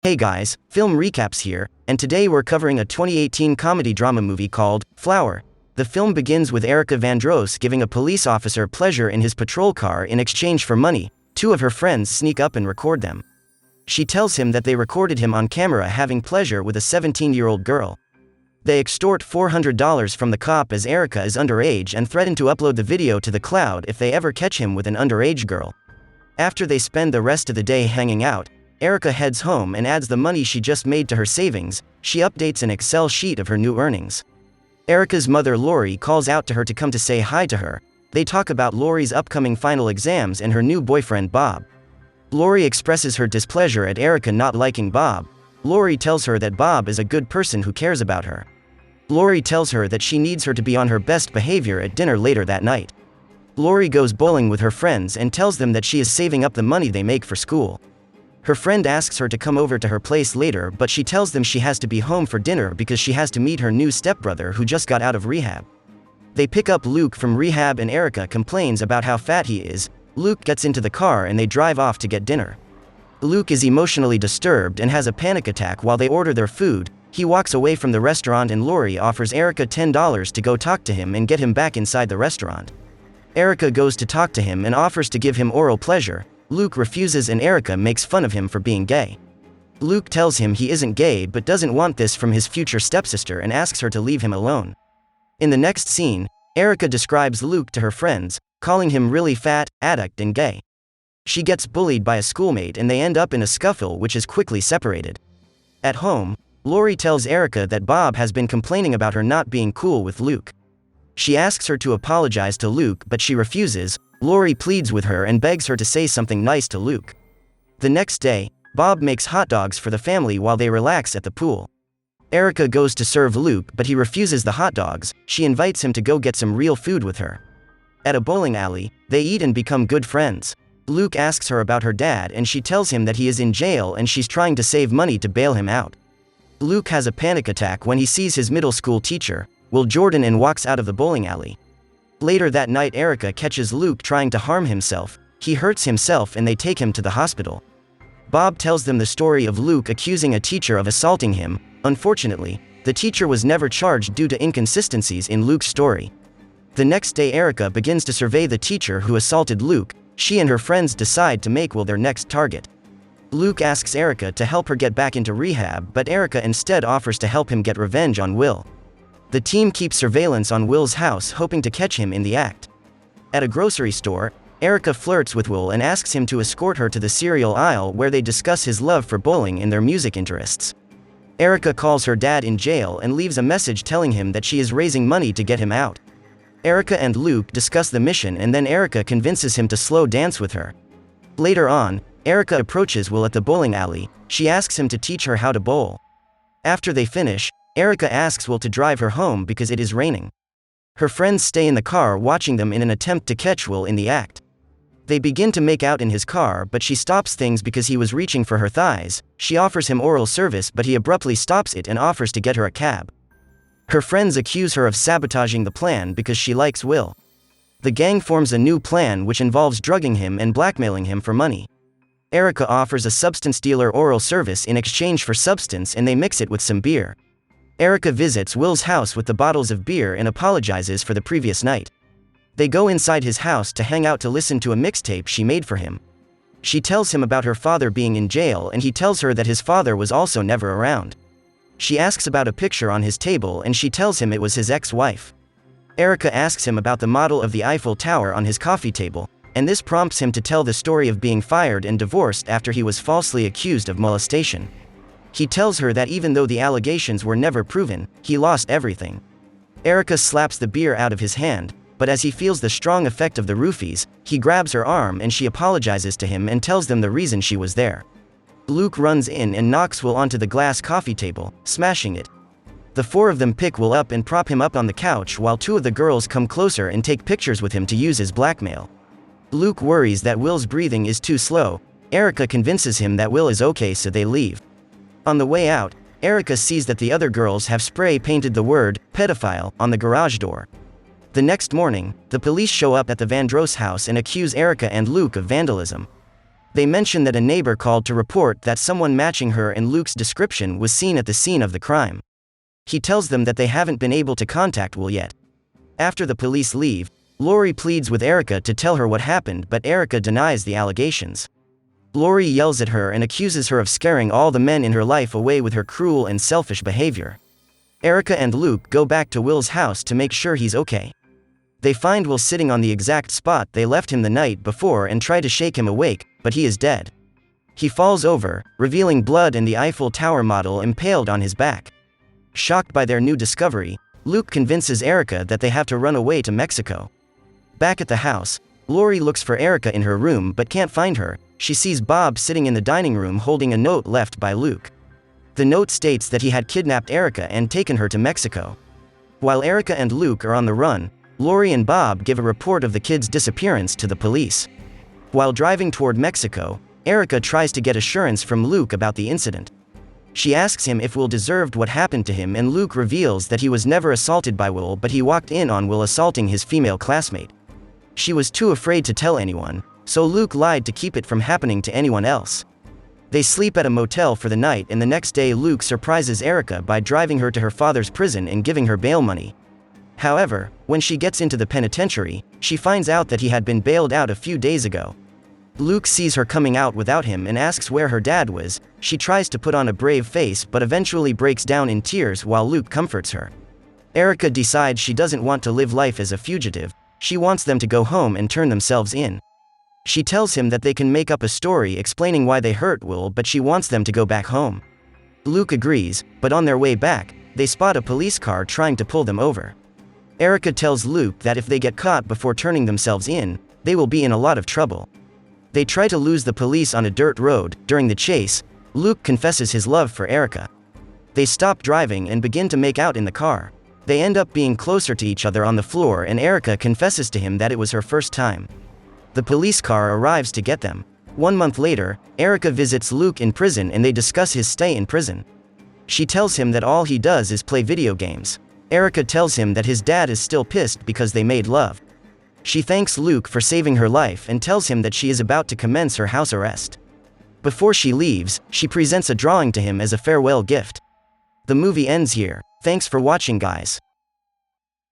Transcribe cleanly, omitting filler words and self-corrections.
Hey guys, Film Recaps here, and today we're covering a 2018 comedy-drama movie called Flower. The film begins with Erica Vandross giving a police officer pleasure in his patrol car in exchange for money. Two of her friends sneak up and record them. She tells him that they recorded him on camera having pleasure with a 17-year-old girl. They extort $400 from the cop as Erica is underage and threaten to upload the video to the cloud if they ever catch him with an underage girl. After they spend the rest of the day hanging out, Erica heads home and adds the money she just made to her savings. She updates an Excel sheet of her new earnings. Erica's mother Lori calls out to her to come to say hi to her. They talk about Lori's upcoming final exams and her new boyfriend Bob. Lori expresses her displeasure at Erica not liking Bob. Lori tells her that Bob is a good person who cares about her. Lori tells her that she needs her to be on her best behavior at dinner later that night. Lori goes bowling with her friends and tells them that she is saving up the money they make for school. Her friend asks her to come over to her place later, but she tells them she has to be home for dinner because she has to meet her new stepbrother who just got out of rehab. They pick up Luke from rehab and Erica complains about how fat he is. Luke gets into the car and they drive off to get dinner. Luke is emotionally disturbed and has a panic attack while they order their food. He walks away from the restaurant and Lori offers Erica $10 to go talk to him and get him back inside the restaurant. Erica goes to talk to him and offers to give him oral pleasure. Luke refuses and Erica makes fun of him for being gay. Luke tells him he isn't gay but doesn't want this from his future stepsister and asks her to leave him alone. In the next scene, Erica describes Luke to her friends, calling him really fat, addict and gay. She gets bullied by a schoolmate and they end up in a scuffle which is quickly separated. At home, Lori tells Erica that Bob has been complaining about her not being cool with Luke. She asks her to apologize to Luke but she refuses. Lori pleads with her and begs her to say something nice to Luke. The next day, Bob makes hot dogs for the family while they relax at the pool. Erica goes to serve Luke but he refuses the hot dogs. She invites him to go get some real food with her. At a bowling alley, they eat and become good friends. Luke asks her about her dad and she tells him that he is in jail and she's trying to save money to bail him out. Luke has a panic attack when he sees his middle school teacher, Will Jordan, and walks out of the bowling alley. Later that night, Erica catches Luke trying to harm himself. He hurts himself and they take him to the hospital. Bob tells them the story of Luke accusing a teacher of assaulting him. Unfortunately, the teacher was never charged due to inconsistencies in Luke's story. The next day, Erica begins to survey the teacher who assaulted Luke. She and her friends decide to make Will their next target. Luke asks Erica to help her get back into rehab, but Erica instead offers to help him get revenge on Will. The team keeps surveillance on Will's house, hoping to catch him in the act. At a grocery store, Erica flirts with Will and asks him to escort her to the cereal aisle where they discuss his love for bowling and their music interests. Erica calls her dad in jail and leaves a message telling him that she is raising money to get him out. Erica and Luke discuss the mission and then Erica convinces him to slow dance with her. Later on, Erica approaches Will at the bowling alley. She asks him to teach her how to bowl. After they finish, Erica asks Will to drive her home because it is raining. Her friends stay in the car watching them in an attempt to catch Will in the act. They begin to make out in his car but she stops things because he was reaching for her thighs. She offers him oral service but he abruptly stops it and offers to get her a cab. Her friends accuse her of sabotaging the plan because she likes Will. The gang forms a new plan which involves drugging him and blackmailing him for money. Erica offers a substance dealer oral service in exchange for substance and they mix it with some beer. Erica visits Will's house with the bottles of beer and apologizes for the previous night. They go inside his house to hang out to listen to a mixtape she made for him. She tells him about her father being in jail and he tells her that his father was also never around. She asks about a picture on his table and she tells him it was his ex-wife. Erica asks him about the model of the Eiffel Tower on his coffee table, and this prompts him to tell the story of being fired and divorced after he was falsely accused of molestation. He tells her that even though the allegations were never proven, he lost everything. Erica slaps the beer out of his hand, but as he feels the strong effect of the roofies, he grabs her arm and she apologizes to him and tells them the reason she was there. Luke runs in and knocks Will onto the glass coffee table, smashing it. The four of them pick Will up and prop him up on the couch while two of the girls come closer and take pictures with him to use as blackmail. Luke worries that Will's breathing is too slow. Erica convinces him that Will is okay so they leave. On the way out, Erica sees that the other girls have spray painted the word pedophile on the garage door. The next morning, the police show up at the Vandross house and accuse Erica and Luke of vandalism. They mention that a neighbor called to report that someone matching her and Luke's description was seen at the scene of the crime. He tells them that they haven't been able to contact Will yet. After the police leave, Lori pleads with Erica to tell her what happened, but Erica denies the allegations. Lori yells at her and accuses her of scaring all the men in her life away with her cruel and selfish behavior. Erica and Luke go back to Will's house to make sure he's okay. They find Will sitting on the exact spot they left him the night before and try to shake him awake, but he is dead. He falls over, revealing blood and the Eiffel Tower model impaled on his back. Shocked by their new discovery, Luke convinces Erica that they have to run away to Mexico. Back at the house, Lori looks for Erica in her room but can't find her. She sees Bob sitting in the dining room holding a note left by Luke. The note states that he had kidnapped Erica and taken her to Mexico. While Erica and Luke are on the run, Lori and Bob give a report of the kid's disappearance to the police. While driving toward Mexico, Erica tries to get assurance from Luke about the incident. She asks him if Will deserved what happened to him, and Luke reveals that he was never assaulted by Will, but he walked in on Will assaulting his female classmate. She was too afraid to tell anyone, so Luke lied to keep it from happening to anyone else. They sleep at a motel for the night, and the next day Luke surprises Erica by driving her to her father's prison and giving her bail money. However, when she gets into the penitentiary, she finds out that he had been bailed out a few days ago. Luke sees her coming out without him and asks where her dad was. She tries to put on a brave face but eventually breaks down in tears while Luke comforts her. Erica decides she doesn't want to live life as a fugitive. She wants them to go home and turn themselves in. She tells him that they can make up a story explaining why they hurt Will, but she wants them to go back home. Luke agrees, but on their way back, they spot a police car trying to pull them over. Erica tells Luke that if they get caught before turning themselves in, they will be in a lot of trouble. They try to lose the police on a dirt road. During the chase, Luke confesses his love for Erica. They stop driving and begin to make out in the car. They end up being closer to each other on the floor, and Erica confesses to him that it was her first time. The police car arrives to get them. 1 month later, Erica visits Luke in prison and they discuss his stay in prison. She tells him that all he does is play video games. Erica tells him that his dad is still pissed because they made love. She thanks Luke for saving her life and tells him that she is about to commence her house arrest. Before she leaves, she presents a drawing to him as a farewell gift. The movie ends here. Thanks for watching, guys.